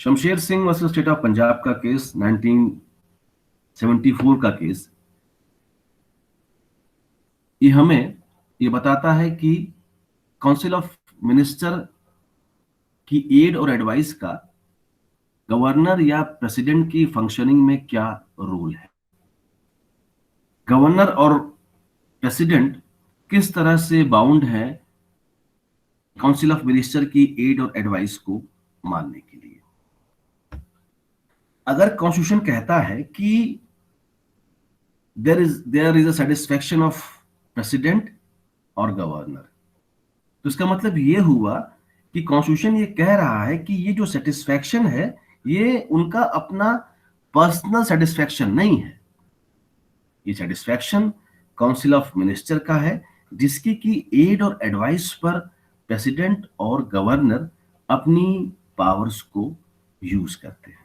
Shamsher Singh versus state of Punjab का case 1974 का case ये हमें ये बताता है कि काउंसिल ऑफ मिनिस्टर की एड और एडवाइस का गवर्नर या प्रेसिडेंट की फंक्शनिंग में क्या रोल है। गवर्नर और प्रेसिडेंट किस तरह से बाउंड है काउंसिल ऑफ मिनिस्टर की एड और एडवाइस को मानने के लिए। अगर कॉन्स्टिट्यूशन कहता है कि there is a satisfaction of president और गवर्नर, तो इसका मतलब ये हुआ कि कॉन्स्टिट्यूशन ये कह रहा है कि ये जो सेटिस्फैक्शन है ये उनका अपना पर्सनल सेटिस्फैक्शन नहीं है। ये सेटिस्फैक्शन काउंसिल ऑफ मिनिस्टर का है, जिसकी की एड और एडवाइस पर प्रेसिडेंट और गवर्नर अपनी पावर्स को यूज करते हैं।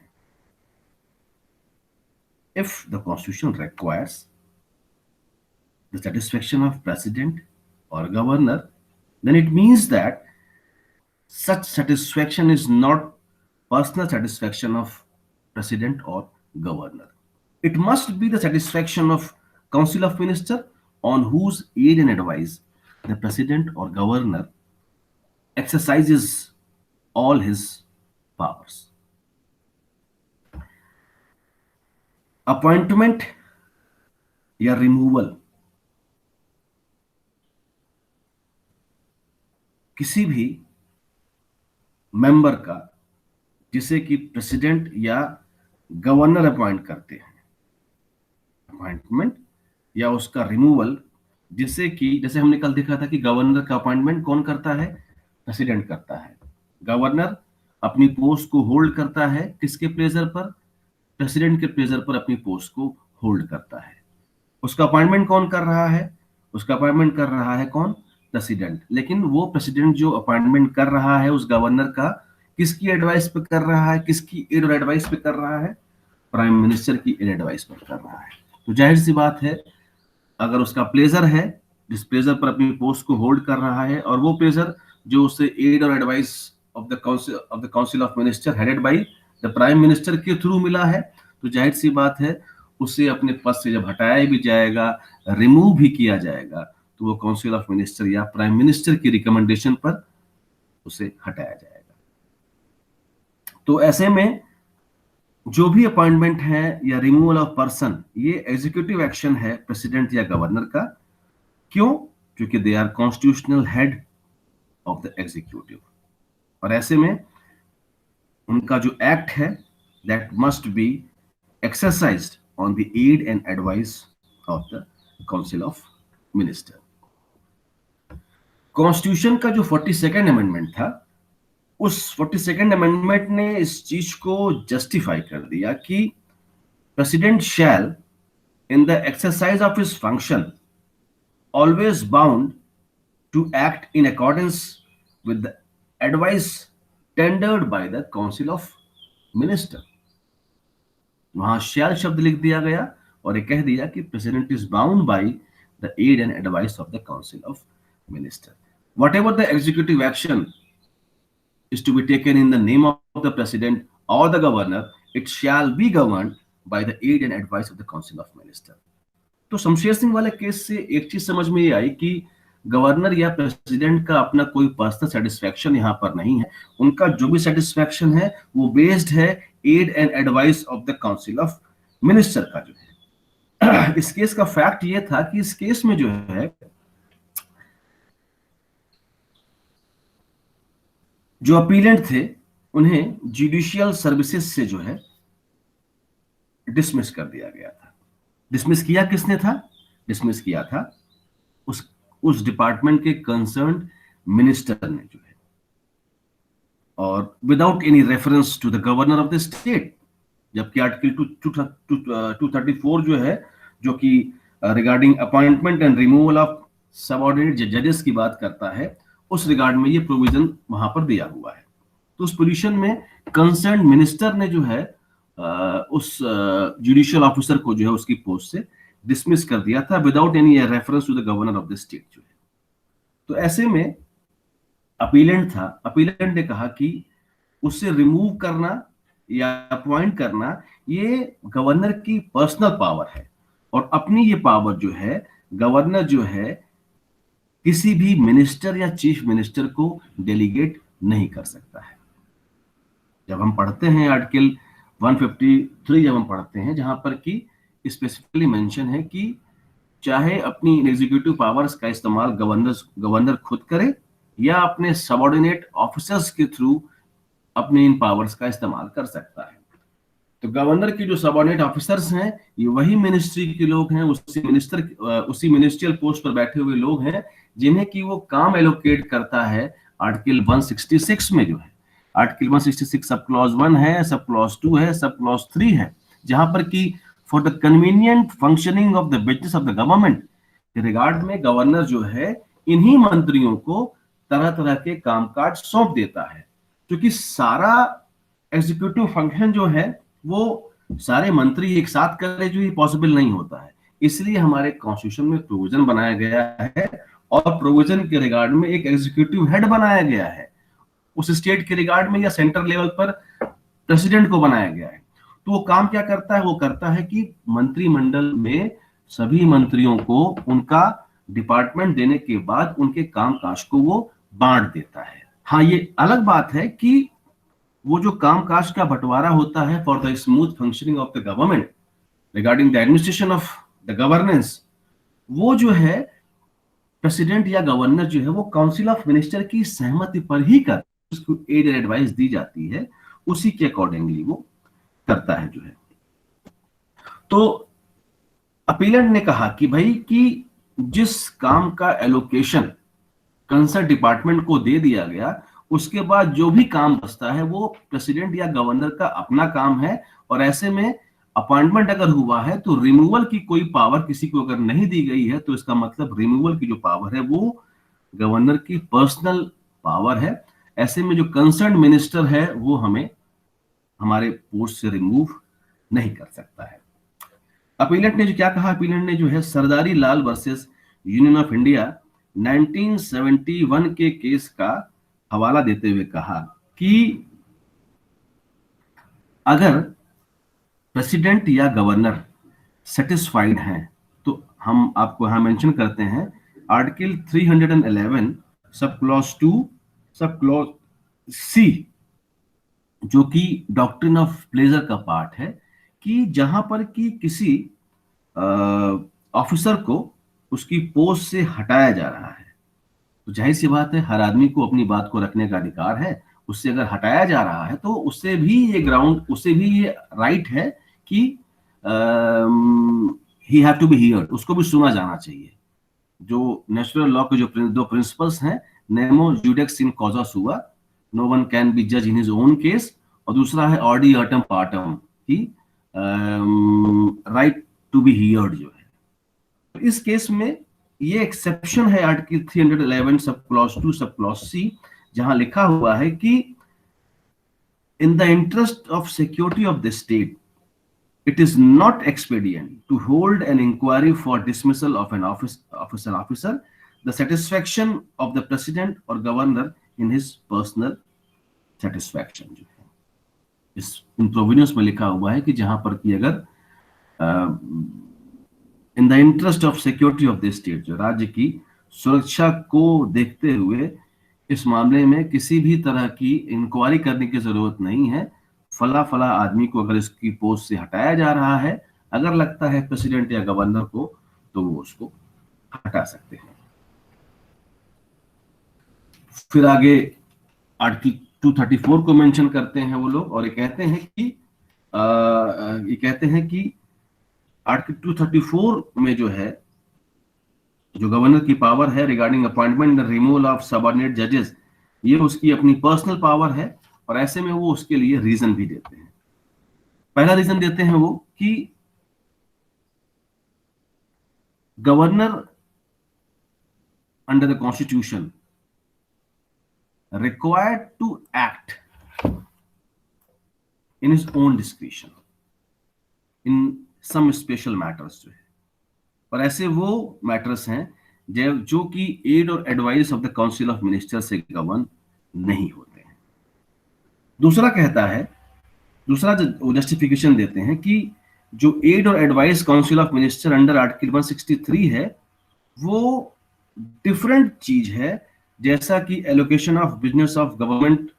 If the constitution requires the satisfaction of president or governor, then it means that such satisfaction is not personal satisfaction of president or governor. It must be the satisfaction of council of minister, on whose aid and advice the president or governor exercises all his powers. Appointment या removal किसी भी member का जिसे कि president या governor appoint करते हैं, appointment या उसका रिमूवल जिसे कि जैसे हमने कल देखा था कि गवर्नर का अपॉइंटमेंट कौन करता है, प्रेसिडेंट करता है। गवर्नर अपनी पोस्ट को होल्ड करता है किसके प्लेजर पर, प्रेसिडेंट के प्लेजर पर अपनी पोस्ट को होल्ड करता है। उसका अपॉइंटमेंट कौन कर रहा है, उसका अपॉइंटमेंट कर रहा है कौन, प्रेसिडेंट। लेकिन वो प्रेसिडेंट जो अपॉइंटमेंट कर रहा है उस गवर्नर का किसकी एडवाइस पे कर रहा है, किसकी एड और एडवाइस पे कर रहा है, प्राइम मिनिस्टर की एड एडवाइस पर कर रहा है। तो जाहिर सी बात है अगर उसका प्लेजर है जिस प्लेजर पर अपनी पोस्ट को होल्ड कर रहा है और वो प्लेजर जो उसे एड और advice of the council of minister headed by the prime minister के थ्रू मिला है, तो जाहिर सी बात है उसे अपने पद से जब हटाया भी जाएगा, रिमूव भी किया जाएगा, तो वो काउंसिल ऑफ मिनिस्टर या प्राइम मिनिस्टर की रिकमेंडेशन पर उसे हटाया जाएगा। तो ऐसे में जो भी अपॉइंटमेंट है या रिमूवल ऑफ पर्सन ये एग्जीक्यूटिव एक्शन है प्रेसिडेंट या गवर्नर का। क्यों? क्योंकि दे आर constitutional head of the executive, और ऐसे में उनका जो एक्ट है that must be exercised on the aid and advice of the council of minister. Constitution का जो 42nd अमेंडमेंट था, उस 42nd अमेंडमेंट ने इस चीज को जस्टिफाई कर दिया कि president shell in the exercise of his function always bound to act in accordance with the advice tendered by the council of minister। वहां shall शब्द लिख दिया गया और ये कह दिया कि president is bound by the aid and advice of the council of minister। Whatever the executive action is to be taken in the name of the president or the governor, it shall be governed by the aid and advice of the council of minister। तो शमशेर सिंह वाले case से एक चीज समझ में ये आई कि governor या प्रेसिडेंट का अपना कोई पर्सनल सेटिस्फैक्शन यहाँ पर नहीं है। उनका जो भी सेटिस्फैक्शन है वो बेस्ड है aid and advice of the council of minister का जो है। इस केस का फैक्ट ये था कि इस केस में जो है जो अपीलेंट थे उन्हें जुडिशियल सर्विसेज से जो है डिसमिस कर दिया गया था। डिसमिस किया किसने था? डिसमिस किया था उस डिपार्टमेंट के कंसर्न्ड मिनिस्टर ने जो है, और without any reference to the governor of the state. जबकि आर्टिकल 234 जो है, जो कि regarding appointment and removal of subordinate जजेस की बात करता है, उस रिगार्ड में ये प्रोविजन वहां पर दिया हुआ है। तो उस पोजीशन में कंसर्न्ड मिनिस्टर ने जो है उस जुडिशियल ऑफिसर को जो है उसकी पोस्ट से डिसमिस कर दिया था without any reference to the governor of the state जो है। तो ऐसे में अपीलेंट था, अपीलेंट ने कहा कि उससे रिमूव करना या अपॉइंट करना ये गवर्नर की पर्सनल पावर है। और अपनी ये पावर जो है गवर्नर जो है किसी भी मिनिस्टर या चीफ मिनिस्टर को डेलीगेट नहीं कर सकता है। जब हम पढ़ते हैं आर्टिकल 153 जब हम पढ़ते हैं जहां पर कि स्पेसिफिकली मेंशन है कि चाहे अपनी एग्जीक्यूटिव पावर्स का इस्तेमाल गवर्नर खुद करे या अपने सबऑर्डिनेट ऑफिसर्स के थ्रू अपने इन पावर्स का इस्तेमाल कर सकता है। तो गवर्नर की जो सबऑर्डिनेट ऑफिसर्स हैं ये वही मिनिस्ट्री के लोग हैं, उसी मिनिस्ट्रियल पोस्ट पर बैठे हुए लोग हैं जिन्हें कि वो काम एलोकेट करता है आर्टिकल 166 में। जो है आर्टिकल 166 सब क्लॉज 1 है, सब क्लॉज 2 है, सब क्लॉज 3 है, जहां पर कि for the convenient functioning of the business of the government के रिगार्ड में गवर्नर जो है इन्हीं मंत्रियों को तरह तरह के कामकाज सौंप देता है, क्योंकि सारा एग्जीक्यूटिव फंक्शन जो है वो सारे मंत्री एक साथ करे जो ये पॉसिबल नहीं होता है। इसलिए हमारे कॉन्स्टिट्यूशन में प्रोविजन बनाया गया है और प्रोविजन के रिगार्ड में एक एग्जीक्यूटिव हेड बनाया गया है, उस स्टेट के रिगार्ड में या सेंटर लेवल पर प्रेसिडेंट को बनाया गया है। तो वो काम क्या करता है, वो करता है कि मंत्रिमंडल में सभी मंत्रियों को उनका डिपार्टमेंट देने के बाद उनके कामकाज को वो बांट देता है। हाँ, ये अलग बात है कि वो जो कामकाज का बंटवारा होता है for the smooth functioning of the government regarding the administration of the governance, वो जो है प्रेसिडेंट या गवर्नर जो है वो काउंसिल ऑफ मिनिस्टर की सहमति पर ही कर उसको एड एडवाइस दी जाती है, उसी के अकॉर्डिंगली वो करता है जो है। तो अपीलेंट ने कहा कि भाई कि जिस काम का एलोकेशन कंसर्न डिपार्टमेंट को दे दिया गया उसके बाद जो भी काम बचता है वो प्रेसिडेंट या गवर्नर का अपना काम है, और ऐसे में अपॉइंटमेंट अगर हुआ है तो रिमूवल की कोई पावर किसी को अगर नहीं दी गई है तो इसका मतलब रिमूवल की जो पावर है वो गवर्नर की पर्सनल पावर है। ऐसे में जो कंसर्न मिनिस्टर है वो हमें हमारे पोस्ट से रिमूव नहीं कर सकता है। अपीलेंट ने जो क्या कहा, अपीलेंट ने जो है सरदारी लाल वर्सेस यूनियन ऑफ इंडिया 1971 के केस का हवाला देते हुए कहा कि अगर प्रेसिडेंट या गवर्नर सेटिस्फाइड हैं तो हम आपको यहां मेंशन करते हैं article 311 sub clause 2 sub clause C, जो कि डॉक्ट्रिन ऑफ प्लेजर का पार्ट है कि जहां पर कि किसी ऑफिसर को उसकी पोस्ट से हटाया जा रहा है तो जाहिर सी बात है हर आदमी को अपनी बात को रखने का अधिकार है। उससे अगर हटाया जा रहा है तो उससे भी ये राइट है कि he have to be heard, उसको भी सुना जाना चाहिए। जो नेचुरल लॉ के जो दो प्रिंसिपल्स हैं, नेमो जुडेक्स इन कॉजा सुआ, नो वन कैन बी जज इन हिज ओन केस, और दूसरा है ऑडी अटम पार्टम की राइट टू बी हियर्ड जो है। तो इस केस में ये एक्सेप्शन है article 311 sub clause 2 sub clause C, जहां लिखा हुआ है कि in the interest of security of the state it is not expedient to hold an inquiry for dismissal of an officer the satisfaction of the president or governor in his personal satisfaction। जो है इस इन provisions में लिखा हुआ है कि जहां पर कि अगर in the interest of security of the state, जो राज्य की सुरक्षा को देखते हुए इस मामले में किसी भी तरह की इंक्वायरी करने की जरूरत नहीं है। फला फला आदमी को अगर इसकी पोस्ट से हटाया जा रहा है, अगर लगता है प्रेसिडेंट या गवर्नर को, तो वो उसको हटा सकते हैं। फिर आगे आर्टिकल 234 को मेंशन करते हैं वो लोग, और ये कहते हैं कि आर्टिकल 234 में जो है जो गवर्नर की पावर है regarding appointment and removal of subordinate जजेस, ये उसकी अपनी पर्सनल पावर है, और ऐसे में वो उसके लिए रीजन भी देते हैं। पहला रीजन देते हैं वो कि governor under the constitution required to act in his own description in some special matters जो है, और ऐसे वो मैटर्स हैं जो कि एड और advice of the council of minister से गवर्न नहीं होते हैं। दूसरा कहता है दूसरा जस्टिफिकेशन देते हैं कि जो एड और advice council of minister under article 163 है वो डिफरेंट चीज है, जैसा कि allocation of business of government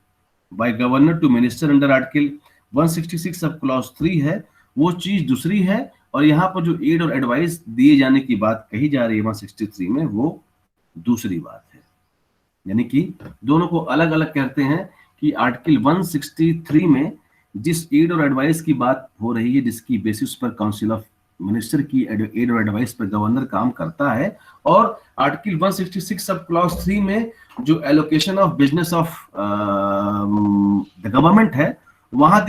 by governor to minister under article 166 sub clause 3 है, वो चीज दूसरी है। और यहाँ पर जो एड और एडवाइस दिए जाने की बात कही जा रही है 163 में, वो दूसरी बात है। यानी कि दोनों को अलग अलग कहते हैं कि आर्टिकल 163 में जिस एड और एडवाइस की बात हो रही है, जिसकी बेसिस पर काउंसिल ऑफ मिनिस्टर की एड और एडवाइस पर गवर्नर काम करता है, और आर्टिकल 166 सब क्लॉज 3 में जो allocation of business of the government है, वहां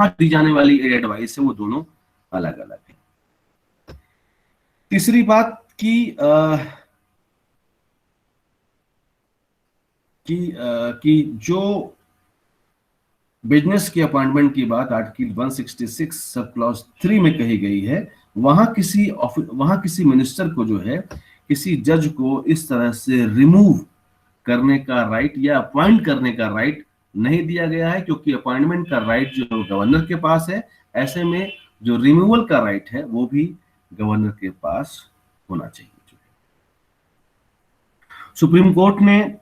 दी जाने वाली एड एडवाइस है, वो दोनों अलग अलग है। तीसरी बात कि जो बिजनेस की अपॉइंटमेंट की बात आर्टिकल 166 सब क्लॉज 3 में कही गई है, वहां किसी मिनिस्टर को जो है, किसी जज को इस तरह से रिमूव करने का राइट या अपॉइंट करने का राइट नहीं दिया गया है, क्योंकि अपॉइंटमेंट का राइट जो गवर्नर के पास है, ऐसे में जो रिमूवल का राइट है वो भी गवर्नर के पास होना चाहिए। सुप्रीम कोर्ट ने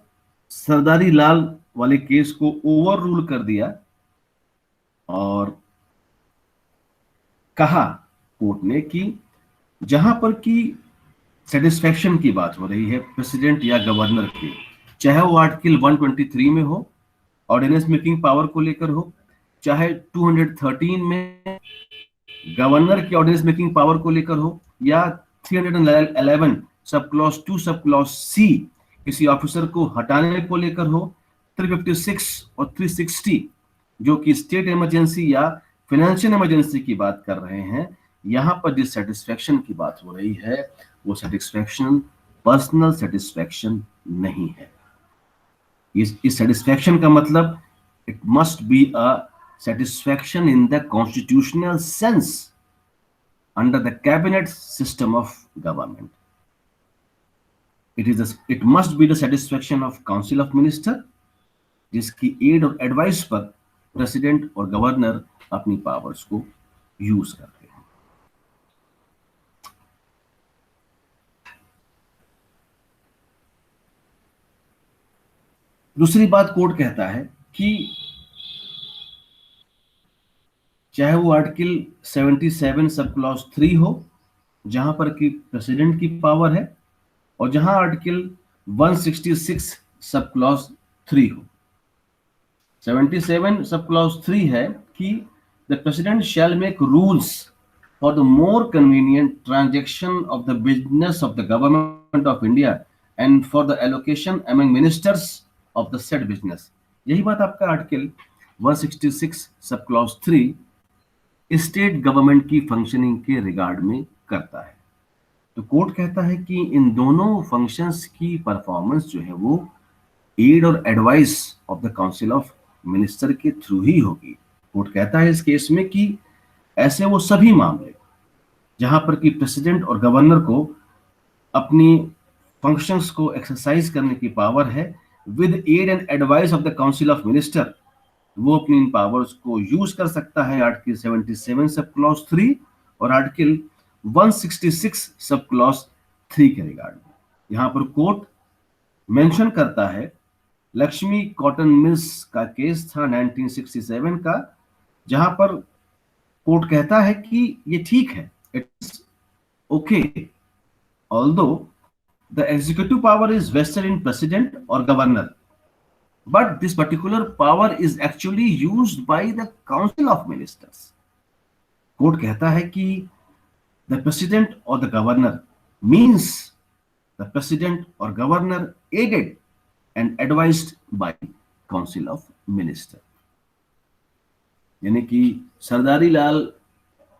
सरदारी लाल वाले केस को ओवर रूल कर दिया और कहा कोर्ट ने कि जहां पर की सेटिस्फेक्शन की बात हो रही है प्रेसिडेंट या गवर्नर की, चाहे वो आर्टिकल 123 में हो ऑर्डिनेंस मेकिंग पावर को लेकर हो, चाहे 213 में गवर्नर की ऑर्डिनेंस मेकिंग पावर को लेकर हो, या 311 sub clause 2 sub clause C किसी ऑफिसर को हटाने को लेकर हो, 356 और 360 जो कि स्टेट इमरजेंसी या फाइनेंशियल इमरजेंसी की बात कर रहे हैं, यहां पर जिस सेटिस्फेक्शन की बात हो रही है वो सेटिस्फेक्शन पर्सनल सेटिस्फेक्शन नहीं है। इस सेटिस्फेक्शन का मतलब it must be a satisfaction in the constitutional sense under the cabinet system of government. It must be the satisfaction of council of minister जिसकी एड और एडवाइस पर प्रेसिडेंट और governor अपनी पावर्स को यूज करते हैं। दूसरी बात कोर्ट कहता है कि चाहे वो आर्टिकल 77 सब क्लॉज 3 हो जहां पर कि प्रेसिडेंट की पावर है, और जहां आर्टिकल 166 सब क्लॉज 3 हो। 77 सब क्लॉज 3 है कि the president shell make rules for the more convenient transaction of the business of the government of India and for the allocation among ministers of the said business. यही बात आपका article 166 sub clause 3 state government की functioning के regard में करता है। तो court कहता है कि इन दोनों फंक्शंस की परफॉर्मेंस जो है वो एड और advice of the council of minister के थ्रू ही होगी। कोर्ट कहता है इस केस में कि ऐसे वो सभी मामले जहां पर कि प्रेसिडेंट और गवर्नर को अपनी फंक्शंस को एक्सरसाइज करने की पावर है with aid and advice of the council of minister, वो अपनी इन पावर्स को यूज कर सकता है आर्टिकल 77 सब क्लॉज 3 और आर्टिकल 166 सब क्लॉज 3 के रिगार्ड में। यहां पर कोर्ट मेंशन करता है लक्ष्मी कॉटन मिल्स का केस था 1967 का, जहां पर कोर्ट कहता है कि ये ठीक है, it's okay although the executive power is vested in president और governor, but this particular power is actually used by the council of ministers. Court कहता है कि the president or the governor means the president or governor aided and advised by council of minister। यानी कि सरदारी लाल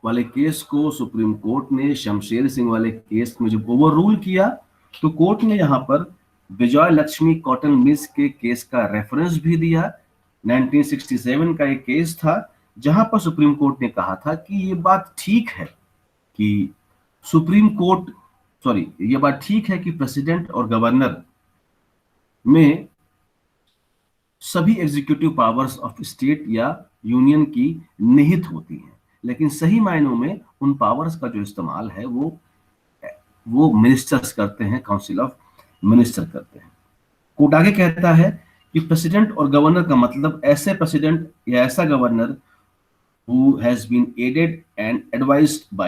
वाले case को supreme court ने शमशेर सिंह वाले case में जब ओवर रूल किया, तो कोर्ट ने यहां पर विजय लक्ष्मी कॉटन मिल्स के केस का रेफरेंस भी दिया। 1967 का एक केस था जहां पर सुप्रीम कोर्ट ने कहा था कि ये बात ठीक है कि ये बात ठीक है कि प्रेसिडेंट और गवर्नर में सभी एग्जीक्यूटिव पावर्स ऑफ स्टेट या यूनियन की निहित होती हैं, लेकिन सही मायनों में उन पावर्स का जो इस्तेमाल है वो मिनिस्टर्स करते हैं, काउंसिल ऑफ मिनिस्टर करते हैं। कोर्ट आगे कहता है कि प्रेसिडेंट और गवर्नर का मतलब ऐसे प्रेसिडेंट या ऐसा governor who has been aided and advised by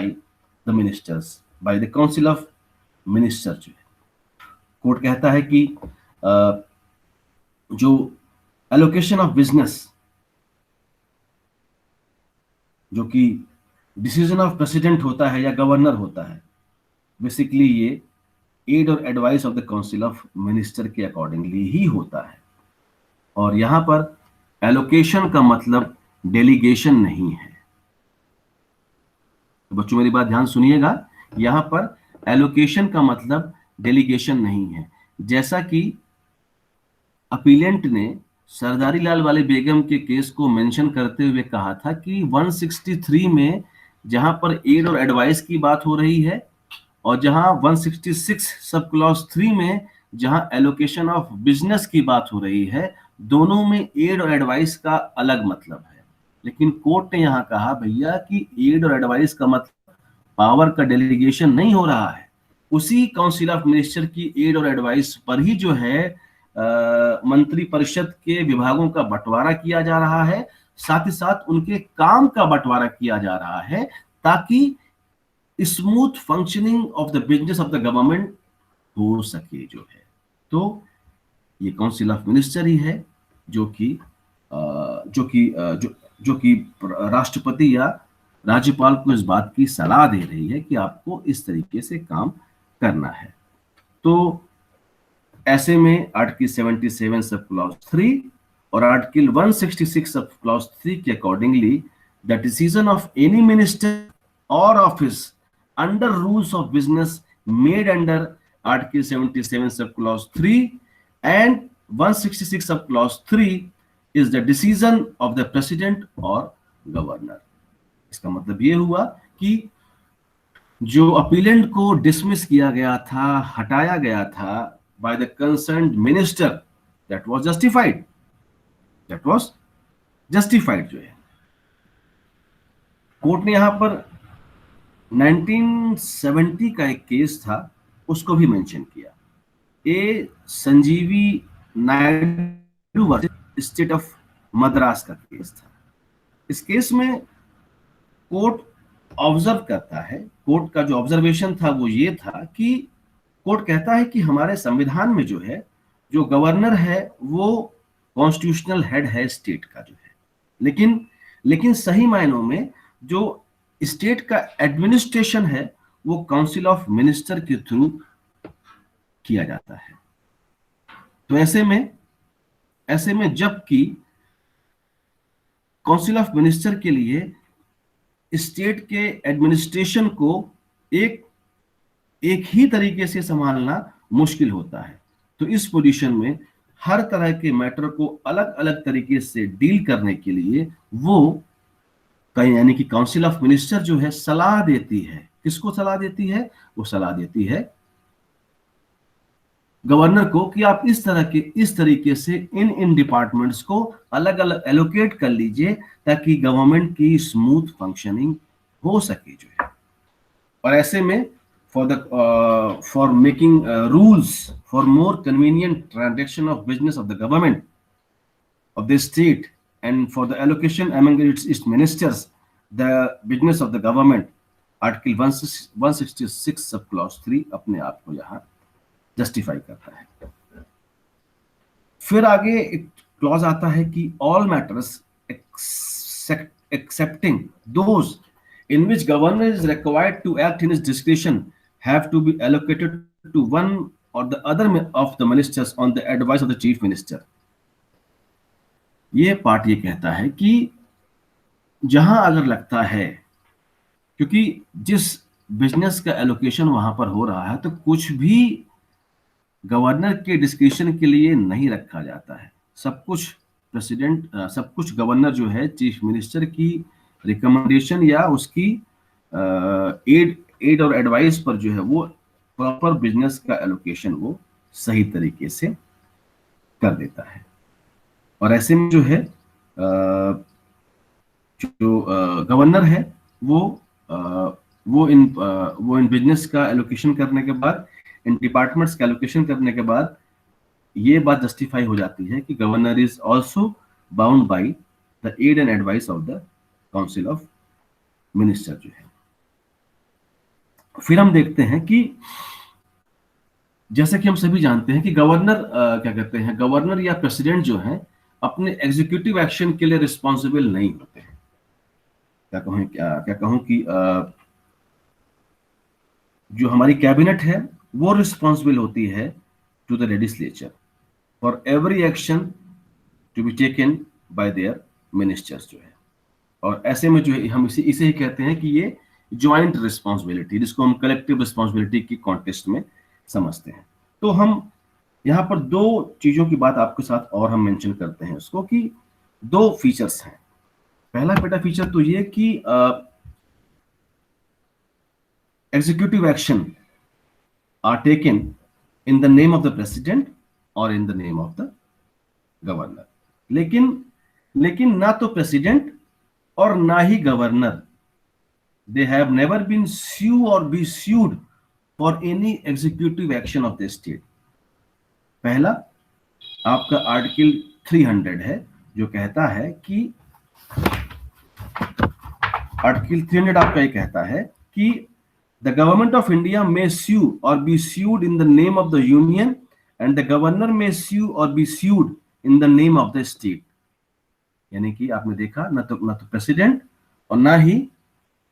the ministers, by the council of minister जो है। कोर्ट कहता है कि जो एलोकेशन ऑफ बिजनेस, जो कि डिसीजन ऑफ प्रेसिडेंट होता है या गवर्नर होता है, बेसिकली ये एड और advice of the council of minister के अकॉर्डिंगली ही होता है। और यहां पर एलोकेशन का मतलब डेलीगेशन नहीं है। तो बच्चों मेरी बात ध्यान सुनिएगा, यहां पर एलोकेशन का मतलब डेलीगेशन नहीं है। जैसा कि अपीलेंट ने सरदारी लाल वाले बेगम के केस को मेंशन करते हुए कहा था कि 163 में जहां पर एड और एडवाइस की बात हो रही है और जहां 166 सब क्लॉज 3 में जहां एलोकेशन ऑफ बिजनेस की बात हो रही है, दोनों में एड और एडवाइस का अलग मतलब है। लेकिन कोर्ट ने यहां कहा भैया कि एड और एडवाइस का मतलब पावर का डेलीगेशन नहीं हो रहा है, उसी काउंसिल ऑफ मिनिस्टर की एड और एडवाइस पर ही जो है मंत्री परिषद के विभागों का बंटवारा किया जा रहा है, साथ ही साथ उनके काम का बंटवारा किया जा रहा है ताकि smooth functioning of the business of the government हो सके जो है। तो ये काउंसिल ऑफ मिनिस्टर ही है जो कि जो कि राष्ट्रपति या राज्यपाल को इस बात की सलाह दे रही है कि आपको इस तरीके से काम करना है। तो ऐसे में आर्टिकल 77 सब क्लॉज 3 और आर्टिकल 166 सब क्लॉज 3 के accordingly the decision of any minister और office under rules of business made under article 77 sub clause 3 and 166 sub clause 3 is the decision of the president और governor. इसका मतलब ये हुआ कि जो अपीलेंट को डिसमिस किया गया था, हटाया गया था by the concerned minister, that was justified, जो है। कोर्ट ने यहां पर 1970 का एक केस था, उसको भी मेंशन किया। A Sanjeevi Naidu versus state of Madras का केस था। इस केस में कोर्ट ऑब्जर्व करता है, कोर्ट का जो ऑब्जर्वेशन था वो ये था कि कोर्ट कहता है कि हमारे संविधान में जो है, जो गवर्नर है वो कॉन्स्टिट्यूशनल हेड है स्टेट का जो है, लेकिन सही मायनों में जो स्टेट का एडमिनिस्ट्रेशन है वो काउंसिल ऑफ मिनिस्टर के थ्रू किया जाता है। तो ऐसे में जबकि काउंसिल ऑफ मिनिस्टर के लिए स्टेट के एडमिनिस्ट्रेशन को एक ही तरीके से संभालना मुश्किल होता है, तो इस पोजीशन में हर तरह के मैटर को अलग अलग तरीके से डील करने के लिए वो कहीं यानी कि काउंसिल ऑफ मिनिस्टर जो है सलाह देती है। किसको सलाह देती है? वो सलाह देती है गवर्नर को कि आप इस तरीके से इन डिपार्टमेंट्स को अलग अलग एलोकेट कर लीजिए ताकि गवर्नमेंट की स्मूथ फंक्शनिंग हो सके जो है। और ऐसे में for making rules for more convenient transaction of business of the government of the state and for the allocation among its ministers the business of the government, article 166 सब clause 3 अपने आप को यहाँ जस्टिफाई करता है। फिर आगे एक क्लॉज आता है कि all matters excepting those in which governor is required to act in his discretion have to be allocated to one or the other of the ministers on the advice of the chief minister। ये part ये कहता है कि जहां अगर लगता है, क्योंकि जिस बिजनेस का एलोकेशन वहां पर हो रहा है तो कुछ भी गवर्नर के डिस्क्रिप्शन के लिए नहीं रखा जाता है, सब कुछ गवर्नर जो है चीफ मिनिस्टर की रिकमेंडेशन या उसकी एड और एडवाइस पर जो है वो प्रॉपर बिजनेस का एलोकेशन वो सही तरीके से कर देता है। और ऐसे में जो है जो गवर्नर है वो अ, वो इन बिजनेस का एलोकेशन करने के बाद, इन डिपार्टमेंट्स का एलोकेशन करने के बाद ये बात जस्टिफाई हो जाती है कि governor is also bound by the aid and advice of the council of minister जो है। फिर हम देखते हैं कि जैसा कि हम सभी जानते हैं कि गवर्नर क्या कहते हैं, गवर्नर या प्रेसिडेंट जो है अपने एग्जीक्यूटिव एक्शन के लिए रिस्पॉन्सिबल नहीं होते हैं। क्या कहूं कि जो हमारी कैबिनेट है वो रिस्पॉन्सिबल होती है to the legislature for every action to be taken by their ministers जो है। और ऐसे में जो है हम इसे ही कहते हैं कि ये ज्वाइंट रिस्पॉन्सिबिलिटी, जिसको हम कलेक्टिव रिस्पॉन्सिबिलिटी की कॉन्टेक्स्ट में समझते हैं। तो हम यहाँ पर दो चीजों की बात आपके साथ और हम मेंशन करते हैं उसको, कि दो फीचर्स हैं। पहला बेटा फीचर तो ये कि executive action are taken in the name of the president or in the name of the governor। लेकिन ना तो प्रेसिडेंट और ना ही governor, they have never been sue or be sued for any executive action of the state। पहला आपका article 300 है जो कहता है कि आर्टिकल 300 आपका ये कहता है कि the government of India may sue or be sued in the name of the union and the governor may sue or be sued in the name of the state। यानी कि आपने देखा ना तो प्रेसिडेंट और ना ही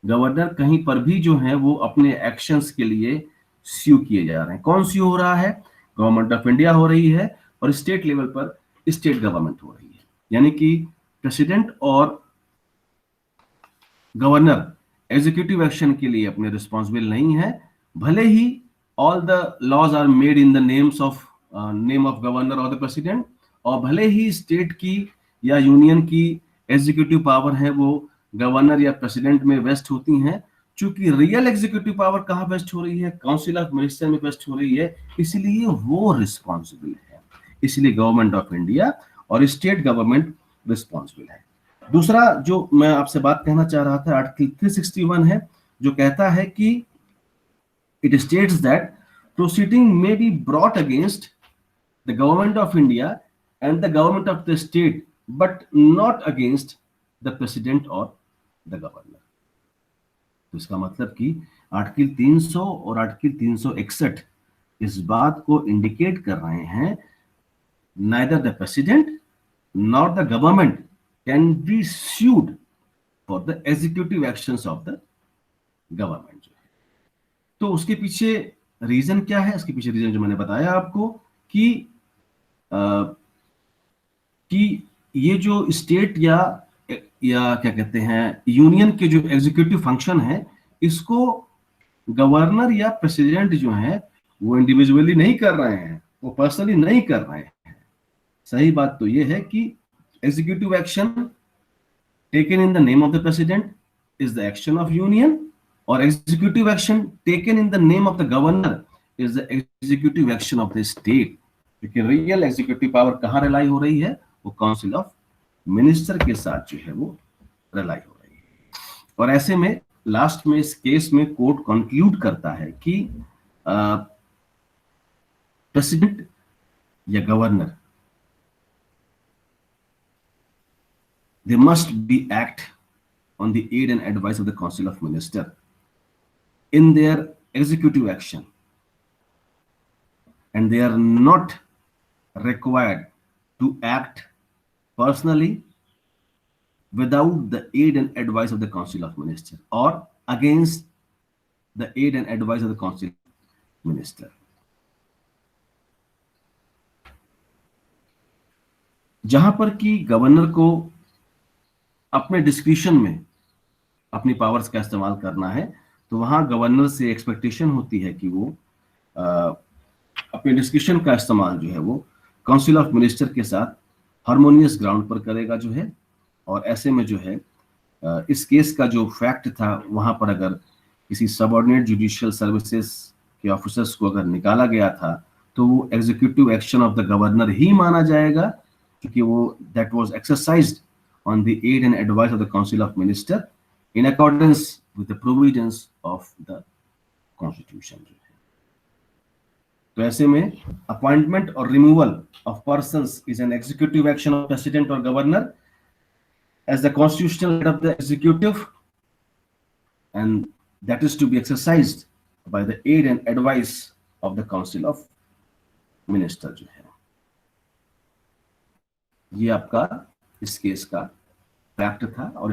गवर्नर कहीं पर भी जो है वो अपने एक्शंस के लिए स्यू किए जा रहे हैं। कौन स्यू हो रहा है? गवर्नमेंट ऑफ इंडिया हो रही है और स्टेट लेवल पर स्टेट गवर्नमेंट हो रही है। यानी कि प्रेसिडेंट और गवर्नर एग्जीक्यूटिव एक्शन के लिए अपने रिस्पॉन्सिबल नहीं है, भले ही all the laws are made in the name of governor और द प्रेसिडेंट, और भले ही स्टेट की या यूनियन की एग्जीक्यूटिव पावर है वो गवर्नर या प्रेसिडेंट में वेस्ट होती हैं। चूंकि रियल एग्जीक्यूटिव पावर कहाँ वेस्ट हो रही है? काउंसिल ऑफ मिनिस्टर में वेस्ट हो रही है, इसलिए वो रिस्पॉन्सिबल है। इसलिए गवर्नमेंट ऑफ इंडिया और स्टेट गवर्नमेंट रिस्पॉन्सिबल है। दूसरा जो मैं आपसे बात कहना चाह रहा था, आर्टिकल 361 है जो कहता है कि it states that proceeding may be brought against the government of India and the government of the state but not against the president और द गवर्नर। तो इसका मतलब कि आर्टिकल 300 और आर्टिकल 361 इस बात को इंडिकेट कर रहे हैं, neither the president not the government can be sued for the executive actions of the government। तो उसके पीछे रीजन क्या है? उसके पीछे रीजन जो मैंने बताया आपको कि ये जो स्टेट या क्या कहते हैं यूनियन के जो एग्जीक्यूटिव फंक्शन है, इसको गवर्नर या प्रेसिडेंट जो है वो इंडिविजुअली नहीं कर रहे हैं, वो पर्सनली नहीं कर रहे हैं। सही बात तो ये है कि executive action taken in the name of the president is the action of union, or executive action taken in the name of the governor is the executive action of the state। लेकिन real executive power कहाँ rely हो रही है? वो council of minister के साथ जो है वो रिलाई हो रही है। और ऐसे में लास्ट में इस केस में कोर्ट कंक्लूड करता है कि प्रेसिडेंट या governor they must be act on the aid and advice of the council of minister in their executive action, and they are not required to act personally without the aid and advice of the council of minister or against the aid and advice of the council of minister। जहां पर कि governor को अपने discretion में अपनी powers का इस्तेमाल करना है, तो वहां गवर्नर से एक्सपेक्टेशन होती है कि वो अपने डिस्क्रिशन का इस्तेमाल जो है वो काउंसिल ऑफ मिनिस्टर के साथ हार्मोनियस ग्राउंड पर करेगा जो है। और ऐसे में जो है इस केस का जो फैक्ट था, वहां पर अगर किसी सबऑर्डिनेट जुडिशियल सर्विसेज के ऑफिसर्स को अगर निकाला गया था तो वो executive action of the governor ही माना जाएगा, क्योंकि वो that was exercised on the aid and advice of the council of minister in accordance with the provisions of the constitution. तो ऐसे में अपॉइंटमेंट और removal of persons is an executive action of president और governor as the constitutional head of the executive, and that is to be exercised by the aid and advice of the council of minister। जो है ये आपका इस case का fact था और